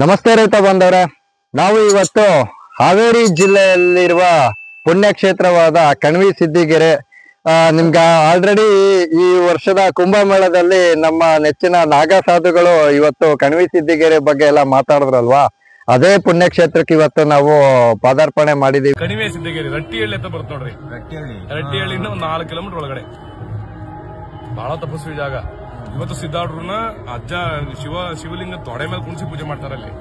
ನಮಸ್ತೆ ರೈತ ಬಂದವರೇ, ನಾವು ಇವತ್ತು ಹಾವೇರಿ ಜಿಲ್ಲೆಯಲ್ಲಿರುವ ಪುಣ್ಯಕ್ಷೇತ್ರವಾದ ಕಣ್ವಿ ಸಿದ್ದಿಗೆರೆ ನಿಮ್ಗೆ ಆಲ್ರೆಡಿ ಈ ವರ್ಷದ ಕುಂಭಮೇಳದಲ್ಲಿ ನಮ್ಮ ನೆಚ್ಚಿನ ನಾಗ ಸಾಧುಗಳು ಇವತ್ತು ಕಣ್ವಿ ಸಿದ್ದಿಗೆರೆ ಬಗ್ಗೆ ಎಲ್ಲ ಮಾತಾಡಿದ್ರಲ್ವಾ. ಅದೇ ಪುಣ್ಯಕ್ಷೇತ್ರಕ್ಕೆ ಇವತ್ತು ನಾವು ಪಾದಾರ್ಪಣೆ ಮಾಡಿದೀವಿ. ಕಣಿವೆ ಸಿದ್ದಿಗೆರೆ ರಟ್ಟಿಹಳ್ಳಿ ಅಂತ ಬರುತ್ತೆ ನೋಡ್ರಿ. ರಟ್ಟಿಹಳ್ಳಿಯಿಂದ ಒಂದು 4 ಕಿಲೋಮೀಟರ್ ಒಳಗಡೆ ಬಹಳ ತಪಸ್ವಿ ಜಾಗ. ಇವತ್ತು ಸಿದ್ಧಾರ್ಡ್ರನ್ನ ಅಜ್ಜ ಶಿವಲಿಂಗ ತೊಡೆ ಮೇಲೆ ಕುಣಿಸಿ ಪೂಜೆ ಮಾಡ್ತಾರಲ್ಲಿ.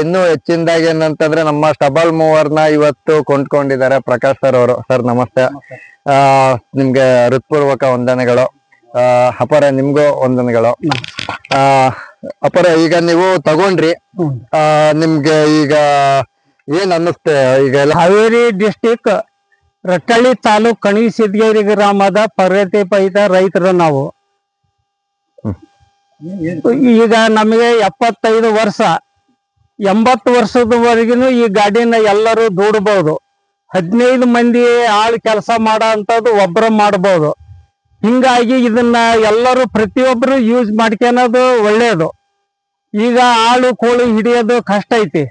ಇನ್ನು ಹೆಚ್ಚಿನದಾಗಿ ಏನಂತಂದ್ರೆ ನಮ್ಮ ಸ್ಟಬಲ್ ಮೂವರ್ನ ಇವತ್ತು ಕೊಂಡ್ಕೊಂಡಿದ್ದಾರೆ ಪ್ರಕಾಶ್ ಸರ್ ಅವರು. ಸರ್ ನಮಸ್ತೆ. ನಿಮ್ಗೆ ಹೃತ್ಪೂರ್ವಕ ವಂದನೆಗಳು. ಅಪರ ನಿಮ್ಗೂ ವಂದನೆಗಳು. ಅಪರ ಈಗ ನೀವು ತಗೊಂಡ್ರಿ, ನಿಮ್ಗೆ ಈಗ ಏನ್ ಅನ್ನಿಸ್ತೆ? ಈಗ ಹಾವೇರಿ ಡಿಸ್ಟಿಕ್ ರಟ್ಟಳ್ಳಿ ತಾಲೂಕ್ ಕಣ್ವಿ ಸಿದ್ದಿಗೆರೆ ಗ್ರಾಮದ ಪ್ರಗತಿಪರ ರೈತರು ನಾವು. ಈಗ ನಮಗೆ 75 ವರ್ಷ, 80 ವರ್ಷದವರೆಗೂ ಈ ಗಾಡಿನ ಎಲ್ಲರೂ ದೂಡಬಹುದು. 15 ಮಂದಿ ಆಳು ಕೆಲಸ ಮಾಡೋ ಅಂತದ್ದು ಒಬ್ಬರು ಮಾಡಬಹುದು. ಹಿಂಗಾಗಿ ಇದನ್ನ ಎಲ್ಲರೂ ಪ್ರತಿಯೊಬ್ಬರು ಯೂಸ್ ಮಾಡ್ಕೊಳೋದು ಒಳ್ಳೇದು. ಈಗ ಆಳು ಕೋಳಿ ಹಿಡಿಯೋದು ಕಷ್ಟ ಐತಿ.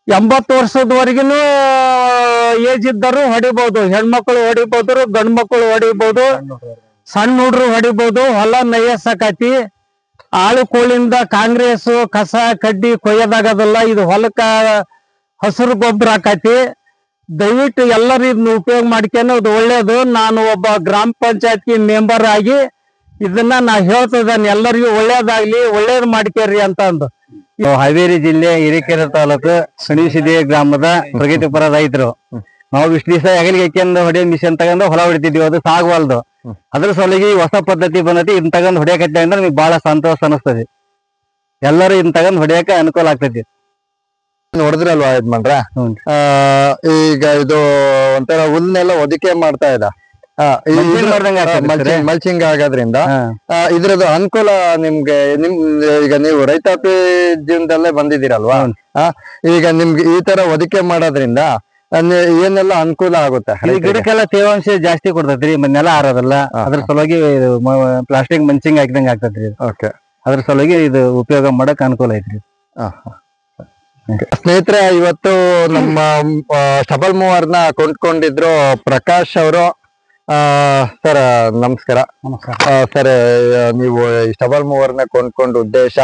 80 ವರ್ಷದವರೆಗೂ ಏಜ್ ಇದ್ದರು ಹೊಡಿಬಹುದು, ಹೆಣ್ಮಕ್ಳು ಹೊಡಿಬಹುದು, ಗಂಡು ಮಕ್ಕಳು ಹೊಡಿಬಹುದು, ಸಣ್ಣ ಹುಡ್ರು ಹೊಡಿಬಹುದು. ಹೊಲ ನಯಸಕತಿ ಆಳು ಕೋಳಿಂದ ಕಾಂಗ್ರೆಸ್ ಕಸ ಕಡ್ಡಿ ಕೊಯ್ಯೋದಾಗದಲ್ಲ. ಇದು ಹೊಲಕ್ಕ ಹಸಿರು ಗೊಬ್ಬರ ಆಕತಿ. ದಯವಿಟ್ಟು ಎಲ್ಲರೂ ಇದನ್ನ ಉಪಯೋಗ ಮಾಡ್ಕೊಳೋದು ಒಳ್ಳೇದು. ನಾನು ಒಬ್ಬ ಗ್ರಾಮ ಪಂಚಾಯತಿ ಮೆಂಬರ್ ಆಗಿ ಇದನ್ನ ನಾ ಹೇಳ್ತಿದ್ದೇನೆ, ಎಲ್ಲರಿಗೂ ಒಳ್ಳೇದಾಗ್ಲಿ, ಒಳ್ಳೇದ್ ಮಾಡ್ಕೇರಿ ಅಂತ ಅಂದು. ಹಾವೇರಿ ಜಿಲ್ಲೆ ಹಿರೇಕೆರೆ ತಾಲೂಕು ಕಣ್ವಿ ಸಿದ್ದಿಗೆರೆ ಗ್ರಾಮದ ಪ್ರಗತಿಪರ ರೈತರು ನಾವು ಇಷ್ಟು ದಿವಸ ಹೆಗಲಿಗೆ ಹೊಡೆಯೋ ಮಿಷನ್ ತಗೊಂಡು ಹೊಲ ಹೊಡಿತಿದ್ವಿ. ಅದು ಸಾಗವಲ್ದು. ಅದ್ರ ಸಲುವಾಗಿ ಹೊಸ ಪದ್ಧತಿ ಬಂದೈತಿ. ಇದನ್ನ ತಗೊಂಡ್ ಹೊಡಿಯಕತ್ತೆ ಅಂದ್ರೆ ನಮಗೆ ಬಹಳ ಸಂತೋಷ ಅನಿಸ್ತದೆ. ಎಲ್ಲರೂ ಇದನ್ನ ತಗೊಂಡ್ ಹೊಡಿಯಕ ಅನುಕೂಲ ಆಗ್ತೈತಿ. ನೋಡಿದ್ರಲ್ವಾ ಯಜಮಾನ್ರ? ಈಗ ಇದು ಒಂಥರ ಹುಲ್ನೆಲ್ಲ ಒದಿಕೆ ಮಾಡ್ತಾ ಇದ್ದ ಮಲ್ಚಿಂಗ್ ಆಗೋದ್ರಿಂದ ಇದ್ರದ್ದು ಅನುಕೂಲ ನಿಮ್ಗೆ ಈಗ ನೀವು ರೈತಾಪಿ ಜೀವನದಲ್ಲೇ ಬಂದಿದ್ದೀರಲ್ವಾ. ಈಗ ನಿಮ್ಗೆ ಈ ತರ ಒದಿಕೆ ಮಾಡೋದ್ರಿಂದ ಏನೆಲ್ಲ ಅನುಕೂಲ ಆಗುತ್ತೆ? ಗಿಡಕ್ಕೆಲ್ಲ ತೇವಾಂಶ ಜಾಸ್ತಿ ಕೊಡ್ತೈತ್ರಿ, ನೆಲ ಆರೋದಲ್ಲ. ಅದ್ರ ಸಲುವಾಗಿ ಪ್ಲಾಸ್ಟಿಕ್ ಮಂಚಿಂಗ್ ಹಾಕಿದಂಗ ಆಗ್ತೈತ್ರಿ. ಓಕೆ, ಅದ್ರ ಸಲುವಾಗಿ ಇದು ಉಪಯೋಗ ಮಾಡಕ್ ಅನುಕೂಲ ಐತ್ರಿ. ಸ್ನೇಹಿತರೆ, ಇವತ್ತು ನಮ್ಮ ಸ್ಟಬಲ್ ಮೂವರ್ನ ಕೊಂಡ್ಕೊಂಡಿದ್ರು ಪ್ರಕಾಶ್ ಅವರು. ಸರ್ ನಮಸ್ಕಾರ. ಸರ್, ನೀವು ಸ್ಟಬಲ್ ಮೂವರ್ನ ಕೊಂಡ್ಕೊಂಡ ಉದ್ದೇಶ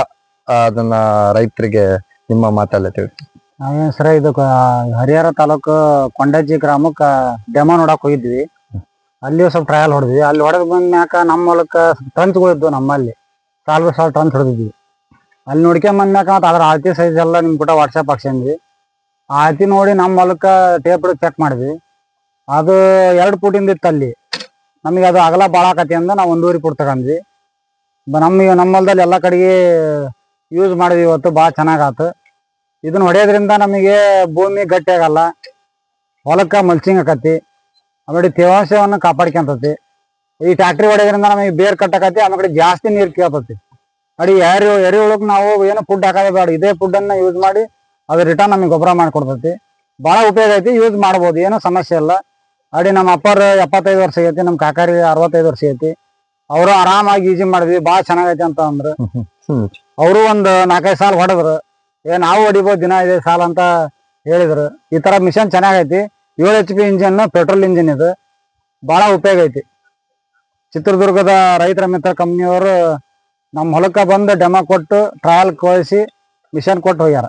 ಅದನ್ನ ರೈತರಿಗೆ ನಿಮ್ಮ ಮಾತಲ್ಲೇ ತಿಳಿಸಿ. ನಾವೇನ್ ಸರ ಇದು ಹರಿಹರ ತಾಲೂಕು ಕೊಂಡಜ್ಜಿ ಗ್ರಾಮಕ್ಕ ಡೆಮೋ ನೋಡಕ್ ಹೋಗಿದ್ವಿ. ಅಲ್ಲಿ ಸ್ವಲ್ಪ ಟ್ರಯಲ್ ಹೊಡೆದ್ವಿ. ಅಲ್ಲಿ ಹೊಡೆದ್ ಬಂದ್ಮ್ಯಾಕ ನಮ್ಮ ಮೂಲಕ ಟ್ರಂಚ್ಗಳಿದ್ವು. ನಮ್ಮಲ್ಲಿ ಸಾಲ್ ಟ್ರಂಚ್ ಹೊಡೆದಿದ್ವಿ. ಅಲ್ಲಿ ನೋಡ್ಕೊಂಡ್ ಬಂದ್ಮ್ಯಾಕ ಮತ್ತೆ ಅದ್ರ ಆಳತಿ ಸೈಜ್ ಎಲ್ಲ ನಿಮ್ ಕೂಡ ವಾಟ್ಸಪ್ ಹಾಕ್ಸಿದ್ವಿ. ಆಳತಿ ನೋಡಿ ನಮ್ಮ ಮೂಲಕ ಟೇಪ್ ಚೆಕ್ ಮಾಡಿದ್ವಿ. ಅದು 2 ಫೂಟಿಂದ ಇತ್ತು. ಅಲ್ಲಿ ನಮಗೆ ಅದು ಅಗಲ ಭಾಳ ಆಕತಿ ಅಂದ ನಾವು 1.5 ಫೂಟ್ ತಗೊಂಡ್ವಿ. ನಮ್ಮ ಹೊಲದಲ್ಲಿ ಎಲ್ಲ ಕಡೆಗೆ ಯೂಸ್ ಮಾಡಿದ್ವಿ. ಇವತ್ತು ಭಾಳ ಚೆನ್ನಾಗಾತು. ಇದನ್ನ ಹೊಡೆಯೋದ್ರಿಂದ ನಮಗೆ ಭೂಮಿ ಗಟ್ಟಿ ಆಗಲ್ಲ, ಹೊಲಕ್ಕ ಮಲ್ಚಿಂಗ್ ಆಕತಿ, ಆಮೇಲೆ ತೇವಾಂಶವನ್ನು ಕಾಪಾಡ್ಕೊಂತತಿ. ಈ ಟ್ಯಾಕ್ಟ್ರಿ ಹೊಡೆಯೋದ್ರಿಂದ ನಮಗೆ ಬೇರ್ ಕಟ್ಟಕತಿ, ಆಮೇಲೆ ಜಾಸ್ತಿ ನೀರು ಕೇಳ್ತತಿ. ಅಡಿ ಎರೆಹುಳಕ್ಕೆ ನಾವು ಏನೋ ಫುಡ್ ಹಾಕೋದೇ ಬೇಡ, ಇದೇ ಫುಡ್ಡನ್ನು ಯೂಸ್ ಮಾಡಿ ಅದು ರಿಟರ್ನ್ ನಮಗೆ ಗೊಬ್ಬರ ಮಾಡಿಕೊಡ್ತೈತಿ. ಭಾಳ ಉಪಯೋಗ ಐತಿ, ಯೂಸ್ ಮಾಡ್ಬೋದು, ಏನೂ ಸಮಸ್ಯೆ ಇಲ್ಲ. ಅಡಿ ನಮ್ಮ ಅಪ್ಪರು 75 ವರ್ಷ ಐತಿ, ನಮ್ಮ ಕಾಕಾರಿ 65 ವರ್ಷ ಐತಿ. ಅವರು ಆರಾಮಾಗಿ ಈಜಿ ಮಾಡಿದ್ವಿ, ಭಾಳ ಚೆನ್ನಾಗೈತಿ ಅಂತ ಅಂದ್ರು. ಅವರು ಒಂದು 4-5 ಸಾಲ ಹೊಡೆದ್ರು. ನಾವು ಹೊಡಿಬೋದು ದಿನ 5 ಸಾಲ ಅಂತ ಹೇಳಿದ್ರು. ಈ ತರ ಮಿಷನ್ ಚೆನ್ನಾಗೈತಿ. 7 HP ಇಂಜಿನ್, ಪೆಟ್ರೋಲ್ ಇಂಜಿನ್. ಇದು ಬಹಳ ಉಪಯೋಗ ಐತಿ. ಚಿತ್ರದುರ್ಗದ ರೈತರ ಮಿತ್ರ ಕಂಪ್ನಿಯವರು ನಮ್ಮ ಹೊಲಕ್ಕ ಬಂದು ಡೆಮೋ ಕೊಟ್ಟು ಟ್ರಯಲ್ ಕಳಿಸಿ ಮಿಷನ್ ಕೊಟ್ಟು ಹೋಗ್ಯಾರ.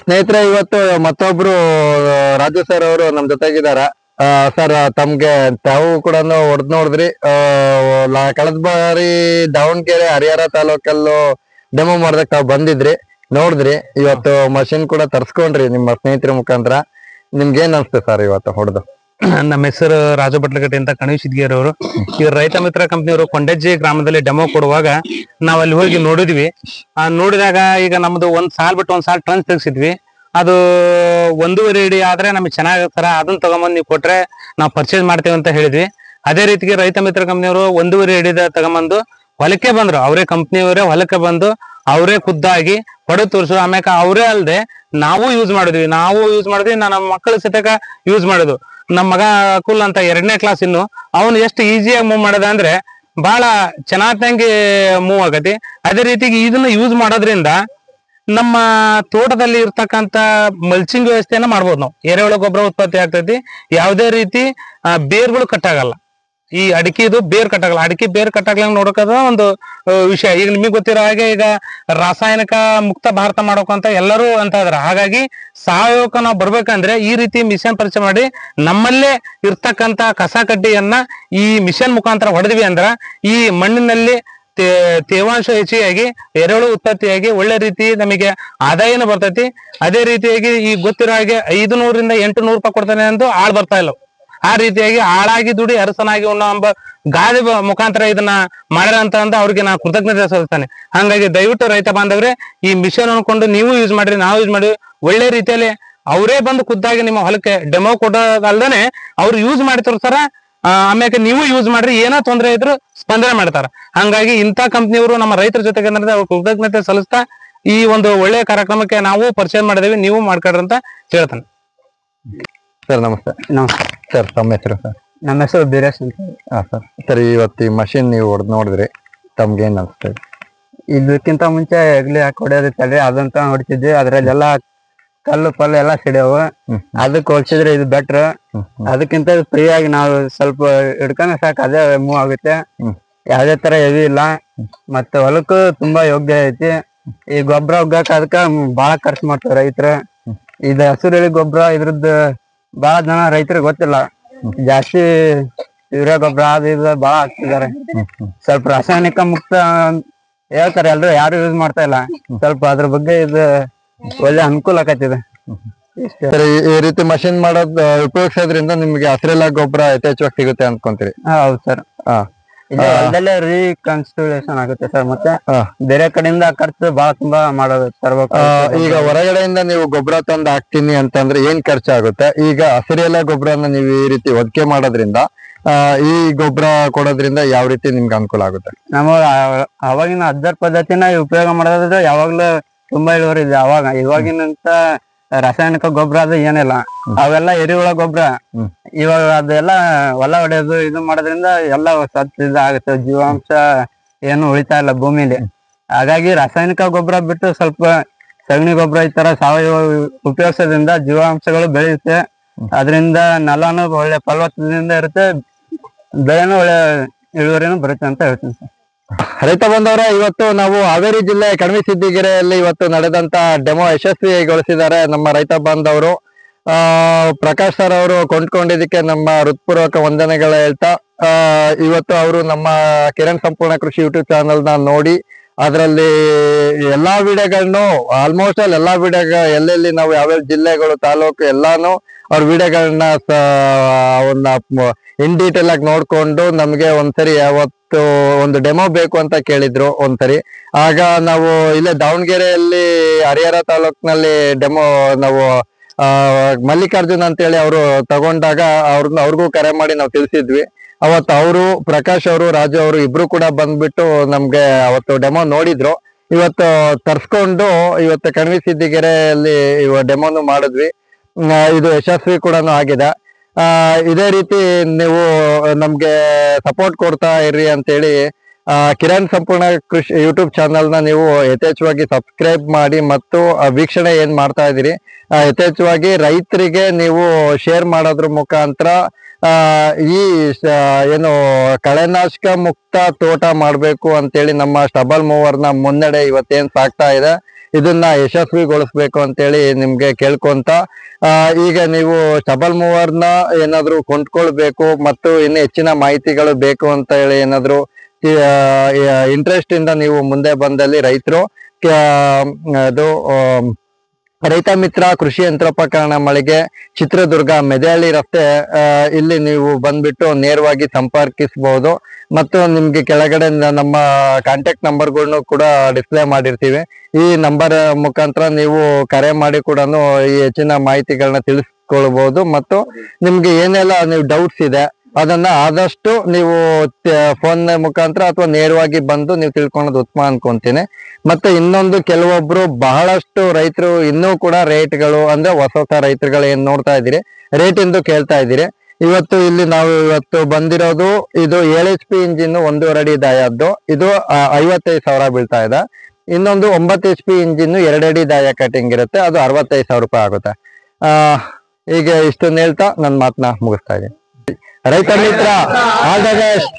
ಸ್ನೇಹಿತರೆ, ಇವತ್ತು ಮತ್ತೊಬ್ರು ರಾಜು ಸರ್ ಅವರು ನಮ್ ಜೊತೆಗಿದಾರ. ಸರ್, ತಮ್ಗೆ ತಾವು ಕೂಡ ಹೊಡೆದ್ ನೋಡಿದ್ರಿ. ಕಳೆದ ಬಾರಿ ದಾವಣಗೆರೆ ಹರಿಹರ ತಾಲೂಕಲ್ಲೂ ಡೆಮೋ ಮಾಡ್ದಕ್ ತಾವ್ ಬಂದಿದ್ರಿ, ನೋಡಿದ್ರಿ. ಇವತ್ತು ಮಷಿನ್ ಕೂಡ ತರ್ಸ್ಕೊಂಡ್ರಿ ನಿಮ್ಮ ಸ್ನೇಹಿತರ ಮುಖಾಂತರ. ನಿಮ್ಗೆ ಏನ್ ಅನ್ಸುತ್ತೆ ಸರ್ ಇವತ್ತು ಹೊಡೆದು? ನಮ್ಮ ಹೆಸರು ರಾಜು ಬಟ್ಲಗಟ್ಟಿ ಅಂತ, ಕಣ್ವಿ ಸಿದ್ದಿಗೆರೆ ಅವರು. ಇವ್ರು ರೈತ ಮಿತ್ರ ಕಂಪ್ನಿಯವರು ಕೊಂಡಜ್ಜಿ ಗ್ರಾಮದಲ್ಲಿ ಡೆಮೋ ಕೊಡುವಾಗ ನಾವ್ ಅಲ್ಲಿ ಹೋಗಿ ನೋಡಿದ್ವಿ. ನೋಡಿದಾಗ ಈಗ ನಮ್ದು ಒಂದ್ ಸಾಲ್ ಬಿಟ್ಟು ಒಂದ್ ಸಾಲ್ ಟ್ರಂಚ್ ತೆಗ್ಸಿದ್ವಿ. ಅದು 1.5 ಅಡಿ ಆದ್ರೆ ನಮ್ಗೆ ಚೆನ್ನಾಗಿರ್ತಾರ, ಅದನ್ನ ತಗೊಂಬಂದ್ ನೀವು ಕೊಟ್ರೆ ನಾವು ಪರ್ಚೇಸ್ ಮಾಡ್ತೇವೆ ಅಂತ ಹೇಳಿದ್ವಿ. ಅದೇ ರೀತಿಗೆ ರೈತ ಮಿತ್ರ ಕಂಪ್ನಿಯವರು 1.5 ಅಡಿದ ತಗೊಂಬಂದು ಹೊಲಕ್ಕೆ ಬಂದ್ರು. ಅವರೇ ಕಂಪ್ನಿಯವರೇ ಹೊಲಕ್ಕೆ ಬಂದು ಅವರೇ ಖುದ್ದಾಗಿ ಹೊಡೆದು ತೋರಿಸು. ಆಮ್ಯಾಕ ಅವರೇ ಅಲ್ದೆ ನಾವು ಯೂಸ್ ಮಾಡಿದ್ವಿ. ನಮ್ಮ ಮಕ್ಕಳ ಸತಕ ಯೂಸ್ ಮಾಡಿದ್ವು. ನಮ್ಮ ಮಗ ಕುಲ್ ಅಂತ 2ನೇ ಕ್ಲಾಸ್, ಇನ್ನು ಅವನು ಎಷ್ಟು ಈಸಿಯಾಗಿ ಮೂವ್ ಮಾಡದ ಅಂದ್ರೆ ಬಹಳ ಚೆನ್ನಾಗಿ ಮೂವ್ ಆಗತಿ. ಅದೇ ರೀತಿಗೆ ಇದನ್ನ ಯೂಸ್ ಮಾಡೋದ್ರಿಂದ ನಮ್ಮ ತೋಟದಲ್ಲಿ ಇರ್ತಕ್ಕಂತ ಮಲ್ಚಿಂಗ್ ವ್ಯವಸ್ಥೆಯನ್ನ ಮಾಡ್ಬೋದು. ನಾವು ಎರೆಹುಳ ಗೊಬ್ಬರ ಉತ್ಪತ್ತಿ ಆಗ್ತೈತಿ. ಯಾವುದೇ ರೀತಿ ಬೇರ್ಗಳು ಕಟ್ಟಾಗಲ್ಲ. ಈ ಅಡಿಕೆದು ಬೇರ್ ಕಟ್ಟಾಗಲ್ಲ. ಅಡಿಕೆ ಬೇರ್ ಕಟ್ಟಾಗ್ಲಂಗ್ ನೋಡೋಕದ ಒಂದು ವಿಷಯ. ಈಗ ನಿಮಗೆ ಗೊತ್ತಿರೋ ಹಾಗೆ ಈಗ ರಾಸಾಯನಿಕ ಮುಕ್ತ ಭಾರತ ಮಾಡೋಕಂತ ಎಲ್ಲರೂ ಅಂತ ಇದಾರೆ. ಹಾಗಾಗಿ ಸಾವಯವಕ್ಕೆ ನಾವು ಬರ್ಬೇಕಂದ್ರೆ ಈ ರೀತಿ ಮಿಷನ್ ಪರಿಚಯ ಮಾಡಿ ನಮ್ಮಲ್ಲೇ ಇರ್ತಕ್ಕಂತ ಕಸ ಕಡ್ಡಿಯನ್ನ ಈ ಮಿಷನ್ ಮುಖಾಂತರ ಹೊಡೆದ್ವಿ ಅಂದ್ರ ಈ ಮಣ್ಣಿನಲ್ಲಿ ತೇವಾಂಶ ಹೆಚ್ಚಿಗಾಗಿ ಎರೆಹುಳು ಉತ್ಪತ್ತಿಯಾಗಿ ಒಳ್ಳೆ ರೀತಿ ನಮಗೆ ಆದಾಯನೂ ಬರ್ತೈತಿ. ಅದೇ ರೀತಿಯಾಗಿ ಈ ಗೊತ್ತಿರೋ ಹಾಗೆ 500 ರಿಂದ 800 ರೂಪಾಯಿ ಕೊಡ್ತಾನೆ ಎಂದು ಆಳ್ ಬರ್ತಾ ಇಲ್ಲ. ಆ ರೀತಿಯಾಗಿ ಆಳಾಗಿ ದುಡಿ ಅರಸನಾಗಿ ಉಣ್ಣೋ ಎಂಬ ಗಾದೆ ಮುಖಾಂತರ ಇದನ್ನ ಮಾಡ್ಯಾರ ಅಂತ ಅಂದ ಅವ್ರಿಗೆ ನಾನು ಕೃತಜ್ಞತೆ ಸಲ್ಲಿಸ್ತಾನೆ. ಹಾಗಾಗಿ ದಯವಿಟ್ಟು ರೈತ ಬಾಂಧವ್ರೆ ಈ ಮಿಷನ್ ಅನ್ಕೊಂಡು ನೀವು ಯೂಸ್ ಮಾಡ್ರಿ, ನಾವು ಯೂಸ್ ಮಾಡಿ ಒಳ್ಳೆ ರೀತಿಯಲ್ಲಿ ಅವರೇ ಬಂದು ಖುದ್ದಾಗಿ ನಿಮ್ಮ ಹೊಲಕ್ಕೆ ಡೆಮೋ ಕೊಡೋದಲ್ದೇನೆ ಅವ್ರು ಯೂಸ್ ಮಾಡಿ ತೋರಿಸ್ತಾರ. ಆಮ್ಯಾಕೆ ನೀವು ಯೂಸ್ ಮಾಡ್ರಿ, ಏನೋ ತೊಂದರೆ ಇದ್ರು ಸ್ಪಂದನೆ ಮಾಡ್ತಾರ. ಹಂಗಾಗಿ ಇಂಥ ಕಂಪ್ನಿಯವರು ನಮ್ಮ ರೈತರ ಜೊತೆಗೆ ಅವ್ರ ಕೃತಜ್ಞತೆ ಸಲ್ಲಿಸ್ತಾ ಈ ಒಂದು ಒಳ್ಳೆಯ ಕಾರ್ಯಕ್ರಮಕ್ಕೆ ನಾವು ಪರಿಚಯ ಮಾಡಿದೇವಿ, ನೀವು ಮಾಡ್ಕೊಡ್ರಿ ಅಂತ ಹೇಳ್ತಾನೆ. ಸರ್ ನಮಸ್ತೆ. ನಮಸ್ಕಾರ ಸರ್ ತಮ್ಮ ಹೆಸರು ಸರ್? ನಮ್ಮ ಹೆಸರು ಬೀರೇಶ್ ಅಂತ. ಹಾ ಸರ್. ಸರ್ ಇವತ್ತು ಈ ಮಷಿನ್ ನೀವು ಹೊಡೆದ್ ನೋಡಿದ್ರಿ, ತಮ್ಗೆ ಏನ್ ಅನ್ಸ್ತಾ ಇದೆ? ಇದಕ್ಕಿಂತ ಮುಂಚೆ ಹೆಗ್ಲಿ ಹಾಕಿ ಹೊಡೆಯೋದಿತ್ತಲ್ರಿ, ಅದಂತ ಹೊಡಿತಿದ್ವಿ. ಅದ್ರಲ್ಲೆಲ್ಲ ಕಲ್ಲು ಪಲ್ಲು ಎಲ್ಲ ಸಿಡಿಯವು. ಅದಕ್ಕೆ ಹೋಲ್ಸಿದ್ರೆ ಇದು ಬೆಟ್ರ್. ಅದಕ್ಕಿಂತ ಫ್ರೀ ಆಗಿ ನಾವು ಸ್ವಲ್ಪ ಹಿಡ್ಕೊಂಡ್ರೆ ಸಾಕು, ಅದೇ ಮೂವ್ ಆಗುತ್ತೆ. ಯಾವ್ದೇ ತರ ಹೆವಿ ಇಲ್ಲ. ಮತ್ತೆ ಹೊಲಕ್ಕೂ ತುಂಬಾ ಯೋಗ್ಯ ಐತಿ. ಈ ಗೊಬ್ಬರ ಹೋಗಕ್ ಅದಕ್ಕ ಬಾಳ ಖರ್ಚು ಮಾಡ್ತಾರ ರೈತರು. ಇದು ಹಸುರೆಳಿ ಗೊಬ್ಬರ ಇದ್ರದ್ದು ಬಾಳ ಜನ ರೈತರಿಗೆ ಗೊತ್ತಿಲ್ಲ. ಜಾಸ್ತಿ ಯೂರಿಯಾ ಗೊಬ್ಬರ ಅದು ಇದು ಬಾಳ ಹಾಕ್ತಿದಾರೆ. ಸ್ವಲ್ಪ ರಾಸಾಯನಿಕ ಮುಕ್ತ ಹೇಳ್ತಾರೆ ಎಲ್ರು, ಯಾರು ಯೂಸ್ ಮಾಡ್ತಾ ಇಲ್ಲ. ಸ್ವಲ್ಪ ಅದ್ರ ಬಗ್ಗೆ ಇದು ಒಳ್ಳೆ ಅನುಕೂಲ ಆಕತ್ತಿದೆ. ಸರ್ ಈ ರೀತಿ ಮಷಿನ್ ಮಾಡೋದ್ ಉಪಯೋಗಿಸೋದ್ರಿಂದ ನಿಮ್ಗೆ ಹಸಿರೆಲ್ಲ ಗೊಬ್ಬರ ಯಥೇಚ್ಛವಾಗಿ ಸಿಗುತ್ತೆ ಅನ್ಕೊಂತೀರಿ? ಹೌದು ಸರ್. ಹೊಲದಲ್ಲೇ ರೀಕನ್ಸ್ಟಿಟ್ಯೂಷನ್ ಆಗುತ್ತೆ ಸರ್. ಮತ್ತೆ ಬೇರೆ ಕಡೆಯಿಂದ ಖರ್ಚು ಬಹಳ ತುಂಬಾ ಮಾಡೋದು ತರ್ಬೇಕು. ಈಗ ಹೊರಗಡೆಯಿಂದ ನೀವು ಗೊಬ್ಬರ ತಂದು ಹಾಕ್ತೀನಿ ಅಂತಂದ್ರೆ ಏನ್ ಖರ್ಚಾಗುತ್ತೆ? ಈಗ ಹಸಿರೆಲ್ಲ ಗೊಬ್ಬರನ ನೀವು ಈ ರೀತಿ ಒದಕೆ ಮಾಡೋದ್ರಿಂದ ಈ ಗೊಬ್ಬರ ಕೊಡೋದ್ರಿಂದ ಯಾವ ರೀತಿ ನಿಮ್ಗೆ ಅನುಕೂಲ ಆಗುತ್ತೆ? ನಮ್ಮ ಅವಾಗಿನ ಅಜ್ಜರ್ ಪದ್ಧತಿನ ಉಪಯೋಗ ಮಾಡೋದ್ರೆ ಯಾವಾಗ್ಲೂ ತುಂಬಾ ಇಳುವರಿ ಇದೆ. ಇವಾಗಿನಂತ ರಾಸಾಯನಿಕ ಗೊಬ್ಬರ ಅದು ಏನಿಲ್ಲ. ಅವೆಲ್ಲ ಎರೆಹುಳ ಗೊಬ್ಬರ. ಇವಾಗ ಅದೆಲ್ಲ ಹೊಲ ಹೊಡೆಯೋದು ಇದು ಮಾಡೋದ್ರಿಂದ ಎಲ್ಲ ಸತ್ ಇದಾಗುತ್ತೆ. ಜೀವಾಂಶ ಏನು ಉಳಿತಾ ಇಲ್ಲ ಭೂಮಿಲಿ. ಹಾಗಾಗಿ ರಾಸಾಯನಿಕ ಗೊಬ್ಬರ ಬಿಟ್ಟು ಸ್ವಲ್ಪ ಸಗಣಿ ಗೊಬ್ಬರ ಈ ತರ ಸಾವಯವ ಉಪಯೋಗಿಸೋದ್ರಿಂದ ಜೀವಾಂಶಗಳು ಬೆಳೆಯುತ್ತೆ. ಅದರಿಂದ ನೆಲನು ಒಳ್ಳೆ ಫಲವತ್ತದಿಂದ ಇರುತ್ತೆ, ಬೆಳೆನೂ ಒಳ್ಳೆ ಇಳುವರಿನೂ ಬರುತ್ತೆ ಅಂತ ಹೇಳ್ತೀನಿ ಸರ್. ರೈತ ಬಂದವರ, ಇವತ್ತು ನಾವು ಹಾವೇರಿ ಜಿಲ್ಲೆ ಕಣವಿ ಸಿದ್ದಿಗೆರೆಯಲ್ಲಿ ಇವತ್ತು ನಡೆದಂತ ಡೆಮೋ ಯಶಸ್ವಿಗೊಳಿಸಿದ್ದಾರೆ ನಮ್ಮ ರೈತ ಬಾಂಧವರು. ಪ್ರಕಾಶ್ ಸರ್ ಅವರು ಕೊಂಡ್ಕೊಂಡಿದ್ದಕ್ಕೆ ನಮ್ಮ ಹೃತ್ಪೂರ್ವಕ ವಂದನೆಗಳ ಹೇಳ್ತಾ, ಇವತ್ತು ಅವರು ನಮ್ಮ ಕಿರಣ್ ಸಂಪೂರ್ಣ ಕೃಷಿ ಯೂಟ್ಯೂಬ್ ಚಾನಲ್ ನ ನೋಡಿ ಅದರಲ್ಲಿ ಎಲ್ಲಾ ವಿಡಿಯೋಗಳನ್ನು ಆಲ್ಮೋಸ್ಟ್ ಎಲ್ಲಾ ವಿಡಿಯೋ ಎಲ್ಲೆಲ್ಲಿ ನಾವು ಯಾವ್ಯಾವ ಜಿಲ್ಲೆಗಳು ತಾಲೂಕು ಎಲ್ಲಾನು ಅವ್ರ ವಿಡಿಯೋಗಳನ್ನ ಇನ್ ಡೀಟೇಲ್ ಆಗಿ ನೋಡ್ಕೊಂಡು ನಮ್ಗೆ ಒಂದ್ಸರಿ ಯಾವತ್ತು ಒಂದು ಡೆಮೋ ಬೇಕು ಅಂತ ಕೇಳಿದ್ರು ಒಂದ್ಸರಿ. ಆಗ ನಾವು ಇಲ್ಲೇ ದಾವಣಗೆರೆಯಲ್ಲಿ ಹರಿಹರ ತಾಲೂಕ್ನಲ್ಲಿ ಡೆಮೋ ನಾವು ಮಲ್ಲಿಕಾರ್ಜುನ್ ಅಂತೇಳಿ ಅವರು ತಗೊಂಡಾಗ ಅವ್ರಿಗೂ ಕರೆ ಮಾಡಿ ನಾವು ತಿಳಿಸಿದ್ವಿ. ಅವತ್ತು ಅವರು ಪ್ರಕಾಶ್ ಅವರು ರಾಜು ಅವರು ಇಬ್ರು ಕೂಡ ಬಂದ್ಬಿಟ್ಟು ನಮ್ಗೆ ಅವತ್ತು ಡೆಮೋ ನೋಡಿದ್ರು. ಇವತ್ತು ತರ್ಸ್ಕೊಂಡು ಇವತ್ತು ಕಣವಿ ಸಿದ್ದಿಗೆರೆಯಲ್ಲಿ ಡೆಮೋನು ಮಾಡಿದ್ವಿ. ಇದು ಯಶಸ್ವಿ ಕೂಡ ಆಗಿದೆ. ಇದೇ ರೀತಿ ನೀವು ನಮ್ಗೆ ಸಪೋರ್ಟ್ ಕೊಡ್ತಾ ಇರ್ರಿ ಅಂತೇಳಿ ಕಿರಣ್ ಸಂಪೂರ್ಣ ಕೃಷಿ ಯೂಟ್ಯೂಬ್ ಚಾನಲ್ ನ ನೀವು ಯಥೇಚ್ಛವಾಗಿ ಸಬ್ಸ್ಕ್ರೈಬ್ ಮಾಡಿ ಮತ್ತು ವೀಕ್ಷಣೆ ಏನ್ ಮಾಡ್ತಾ ಇದೀರಿ ಯಥೇಚ್ಛವಾಗಿ ರೈತರಿಗೆ ನೀವು ಶೇರ್ ಮಾಡೋದ್ರ ಮುಖಾಂತರ ಈ ಏನು ಕಳೆನಾಶಕ ಮುಕ್ತ ತೋಟ ಮಾಡ್ಬೇಕು ಅಂತೇಳಿ ನಮ್ಮ ಸ್ಟಬಲ್ ಮೂವರ್ನ ಮುನ್ನಡೆ ಇವತ್ತೇನ್ ಸಾಗ್ತಾ ಇದೆ ಇದನ್ನ ಯಶಸ್ವಿಗೊಳಿಸ್ಬೇಕು ಅಂತೇಳಿ ನಿಮ್ಗೆ ಕೇಳ್ಕೊಂತ, ಈಗ ನೀವು ಸ್ಟಬಲ್ ಮೂವರ್ನ ಏನಾದ್ರು ಕೊಂಡ್ಕೊಳ್ಬೇಕು ಮತ್ತು ಇನ್ನು ಹೆಚ್ಚಿನ ಮಾಹಿತಿಗಳು ಬೇಕು ಅಂತ ಹೇಳಿ ಏನಾದ್ರು ಇಂಟ್ರೆಸ್ಟ್ ಇಂದ ನೀವು ಮುಂದೆ ಬಂದಲ್ಲಿ ರೈತರು ಅದು ರೈತ ಮಿತ್ರ ಕೃಷಿ ಯಂತ್ರೋಪಕರಣ ಮಳಿಗೆ ಚಿತ್ರದುರ್ಗ ಮೆದೆಹಳ್ಳಿ ರಸ್ತೆ ಇಲ್ಲಿ ನೀವು ಬಂದ್ಬಿಟ್ಟು ನೇರವಾಗಿ ಸಂಪರ್ಕಿಸಬಹುದು. ಮತ್ತು ನಿಮ್ಗೆ ಕೆಳಗಡೆ ನಮ್ಮ ಕಾಂಟ್ಯಾಕ್ಟ್ ನಂಬರ್ಗಳನ್ನು ಕೂಡ ಡಿಸ್ಪ್ಲೇ ಮಾಡಿರ್ತೀವಿ. ಈ ನಂಬರ್ ಮುಖಾಂತರ ನೀವು ಕರೆ ಮಾಡಿ ಕೂಡ ಈ ಹೆಚ್ಚಿನ ಮಾಹಿತಿಗಳನ್ನ ತಿಳಿಸ್ಕೊಳ್ಬಹುದು. ಮತ್ತು ನಿಮ್ಗೆ ಏನೆಲ್ಲ ನೀವು ಡೌಟ್ಸ್ ಇದೆ ಅದನ್ನ ಆದಷ್ಟು ನೀವು ಫೋನ್ ಮುಖಾಂತರ ಅಥವಾ ನೇರವಾಗಿ ಬಂದು ನೀವು ತಿಳ್ಕೊಳ್ಳೋದು ಉತ್ತಮ ಅನ್ಕೊಂತೀನಿ. ಮತ್ತೆ ಇನ್ನೊಂದು, ಕೆಲವೊಬ್ರು ಬಹಳಷ್ಟು ರೈತರು ಇನ್ನೂ ಕೂಡ ರೇಟ್ಗಳು ಅಂದ್ರೆ ಹೊಸ ಹೊಸ ರೈತರುಗಳು ಏನ್ ನೋಡ್ತಾ ಇದ್ದೀರಿ ರೇಟ್ ಎಂದು ಕೇಳ್ತಾ ಇದ್ದೀರಿ. ಇವತ್ತು ಇಲ್ಲಿ ನಾವು ಇವತ್ತು ಬಂದಿರೋದು ಇದು 7 HP ಇಂಜಿನ್ 1.5 ಅಡಿ ದಾಯದ್ದು ಇದು 55,000 ಬೀಳ್ತಾ ಇದೆ. ಇನ್ನೊಂದು 9 HP ಇಂಜಿನ್ 2 ಅಡಿ ದಾಯ ಕಟಿಂಗ್ ಇರುತ್ತೆ, ಅದು 65,000 ರೂಪಾಯಿ ಆಗುತ್ತೆ. ಈಗ ಇಷ್ಟನ್ನ ಹೇಳ್ತಾ ನನ್ನ ಮಾತನ್ನ ಮುಗಿಸ್ತಾ ಇದ್ದೀನಿ. ರೈತ ಮಿತ್ರ ಆಲ್ ದ ಬೆಸ್ಟ್.